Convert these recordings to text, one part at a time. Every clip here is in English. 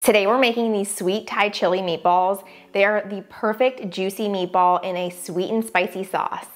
Today we're making these sweet Thai chili meatballs. They are the perfect juicy meatball in a sweet and spicy sauce.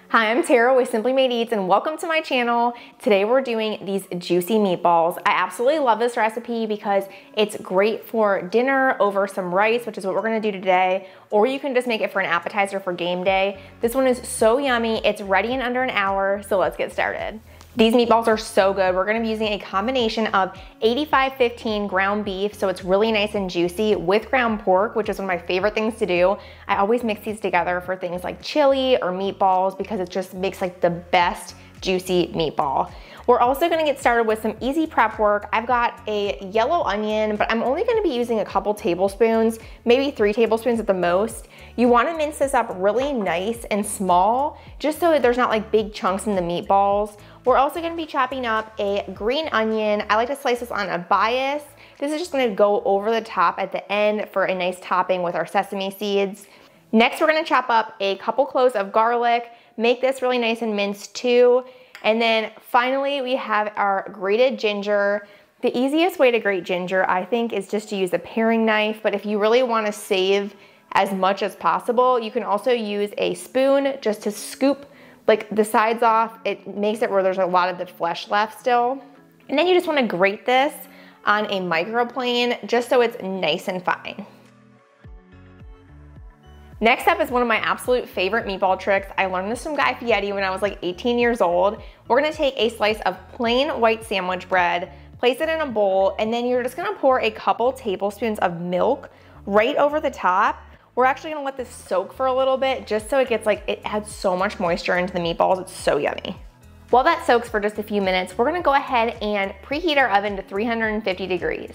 Hi, I'm Tara with Simply Made Eats and welcome to my channel. Today we're doing these juicy meatballs. I absolutely love this recipe because it's great for dinner over some rice, which is what we're gonna do today, or you can just make it for an appetizer for game day. This one is so yummy. It's ready in under an hour, so let's get started. These meatballs are so good. We're gonna be using a combination of 85-15 ground beef, so it's really nice and juicy, with ground pork, which is one of my favorite things to do. I always mix these together for things like chili or meatballs because it just makes like the best juicy meatball. We're also gonna get started with some easy prep work. I've got a yellow onion, but I'm only gonna be using a couple tablespoons, maybe 3 tablespoons at the most. You wanna mince this up really nice and small, just so that there's not like big chunks in the meatballs. We're also gonna be chopping up a green onion. I like to slice this on a bias. This is just gonna go over the top at the end for a nice topping with our sesame seeds. Next, we're gonna chop up a couple cloves of garlic, make this really nice and minced too. And then finally, we have our grated ginger. The easiest way to grate ginger, I think, is just to use a paring knife, but if you really wanna save as much as possible, you can also use a spoon just to scoop like the sides off. It makes it where there's a lot of the flesh left still. And then you just wanna grate this on a microplane just so it's nice and fine. Next up is one of my absolute favorite meatball tricks. I learned this from Guy Fieri when I was like 18 years old. We're gonna take a slice of plain white sandwich bread, place it in a bowl, and then you're just gonna pour a couple tablespoons of milk right over the top. We're actually gonna let this soak for a little bit just so it gets like, it adds so much moisture into the meatballs. It's so yummy. While that soaks for just a few minutes, we're gonna go ahead and preheat our oven to 350 degrees.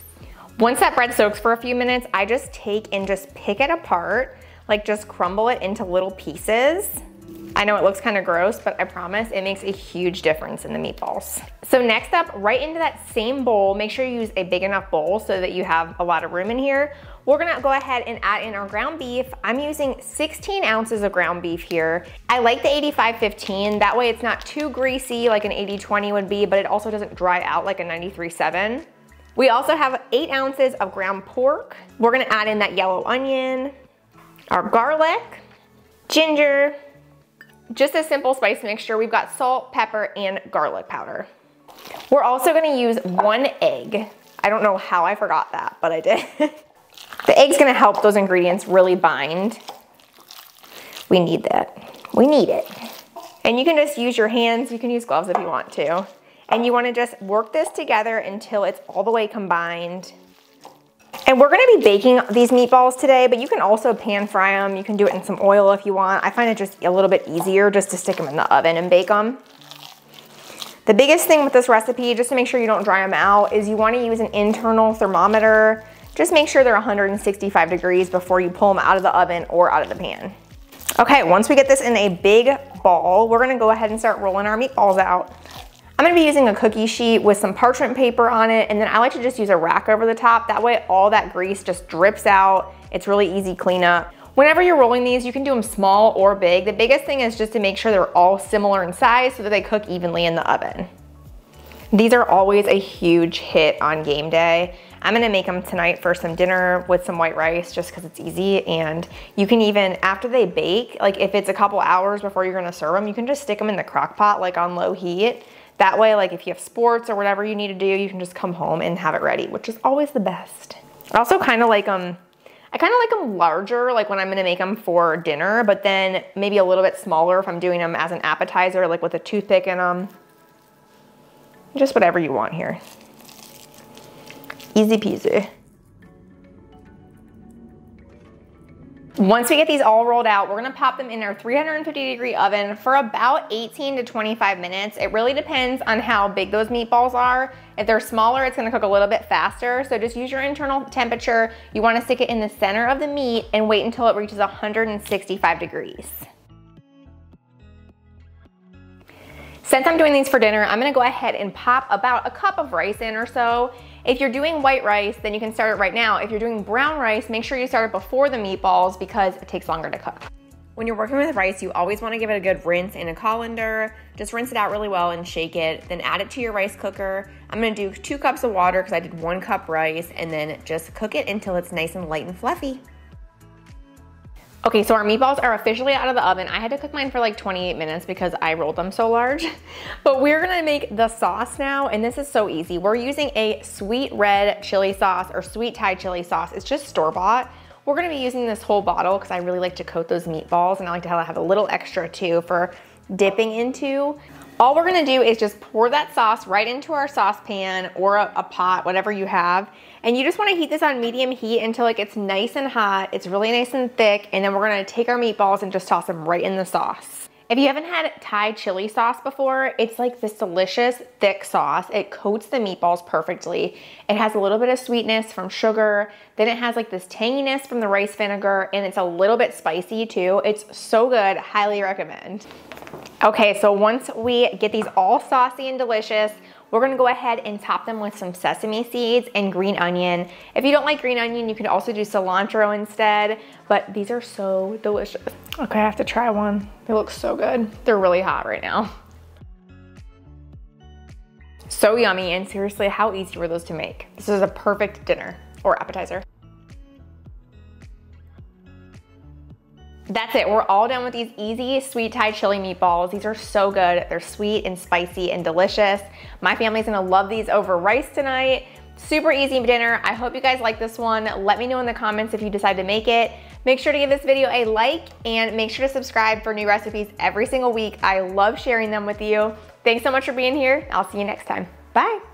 Once that bread soaks for a few minutes, I just take and just pick it apart, like just crumble it into little pieces. I know it looks kind of gross, but I promise it makes a huge difference in the meatballs. So next up, right into that same bowl, make sure you use a big enough bowl so that you have a lot of room in here. We're gonna go ahead and add in our ground beef. I'm using 16 ounces of ground beef here. I like the 85-15, that way it's not too greasy like an 80-20 would be, but it also doesn't dry out like a 93-7. We also have 8 ounces of ground pork. We're gonna add in that yellow onion, our garlic, ginger, just a simple spice mixture. We've got salt, pepper, and garlic powder. We're also gonna use 1 egg. I don't know how I forgot that, but I did. The egg's gonna help those ingredients really bind. We need that. We need it. And you can just use your hands. You can use gloves if you want to. And you wanna just work this together until it's all the way combined. And we're gonna be baking these meatballs today, but you can also pan fry them. You can do it in some oil if you want. I find it just a little bit easier just to stick them in the oven and bake them. The biggest thing with this recipe, just to make sure you don't dry them out, is you wanna use an internal thermometer. Just make sure they're 165 degrees before you pull them out of the oven or out of the pan. Okay, once we get this in a big ball, we're gonna go ahead and start rolling our meatballs out. I'm gonna be using a cookie sheet with some parchment paper on it, and then I like to just use a rack over the top. That way all that grease just drips out. It's really easy cleanup. Whenever you're rolling these, you can do them small or big. The biggest thing is just to make sure they're all similar in size so that they cook evenly in the oven. These are always a huge hit on game day. I'm gonna make them tonight for some dinner with some white rice just because it's easy, and you can even, after they bake, like if it's a couple hours before you're gonna serve them, you can just stick them in the crock pot like on low heat. That way, like if you have sports or whatever you need to do, you can just come home and have it ready, which is always the best. I also kind of like them, I kind of like them larger, like when I'm gonna make them for dinner, but then maybe a little bit smaller if I'm doing them as an appetizer, like with a toothpick in them. Just whatever you want here. Easy peasy. Once we get these all rolled out, we're gonna pop them in our 350 degree oven for about 18 to 25 minutes. It really depends on how big those meatballs are. If they're smaller, it's gonna cook a little bit faster. So just use your internal temperature. You wanna stick it in the center of the meat and wait until it reaches 165 degrees. Since I'm doing these for dinner, I'm gonna go ahead and pop about a cup of rice in or so. If you're doing white rice, then you can start it right now. If you're doing brown rice, make sure you start it before the meatballs because it takes longer to cook. When you're working with rice, you always want to give it a good rinse in a colander. Just rinse it out really well and shake it. Then add it to your rice cooker. I'm going to do 2 cups of water because I did 1 cup rice, and then just cook it until it's nice and light and fluffy. Okay, so our meatballs are officially out of the oven. I had to cook mine for like 28 minutes because I rolled them so large. But we're gonna make the sauce now, and this is so easy. We're using a sweet red chili sauce or sweet Thai chili sauce. It's just store-bought. We're gonna be using this whole bottle because I really like to coat those meatballs, and I like to have a little extra too for dipping into. All we're gonna do is just pour that sauce right into our saucepan or a pot, whatever you have. And you just wanna heat this on medium heat until it gets nice and hot. It's really nice and thick. And then we're gonna take our meatballs and just toss them right in the sauce. If you haven't had Thai chili sauce before, it's like this delicious thick sauce. It coats the meatballs perfectly. It has a little bit of sweetness from sugar. Then it has like this tanginess from the rice vinegar, and it's a little bit spicy too. It's so good, highly recommend. Okay, so once we get these all saucy and delicious, we're gonna go ahead and top them with some sesame seeds and green onion. If you don't like green onion, you can also do cilantro instead, but these are so delicious. Okay, I have to try one. They look so good. They're really hot right now. So yummy, and seriously, how easy were those to make? This is a perfect dinner or appetizer. That's it, we're all done with these easy sweet Thai chili meatballs. These are so good. They're sweet and spicy and delicious. My family's gonna love these over rice tonight. Super easy dinner. I hope you guys like this one. Let me know in the comments if you decide to make it. Make sure to give this video a like and make sure to subscribe for new recipes every single week. I love sharing them with you. Thanks so much for being here. I'll see you next time. Bye.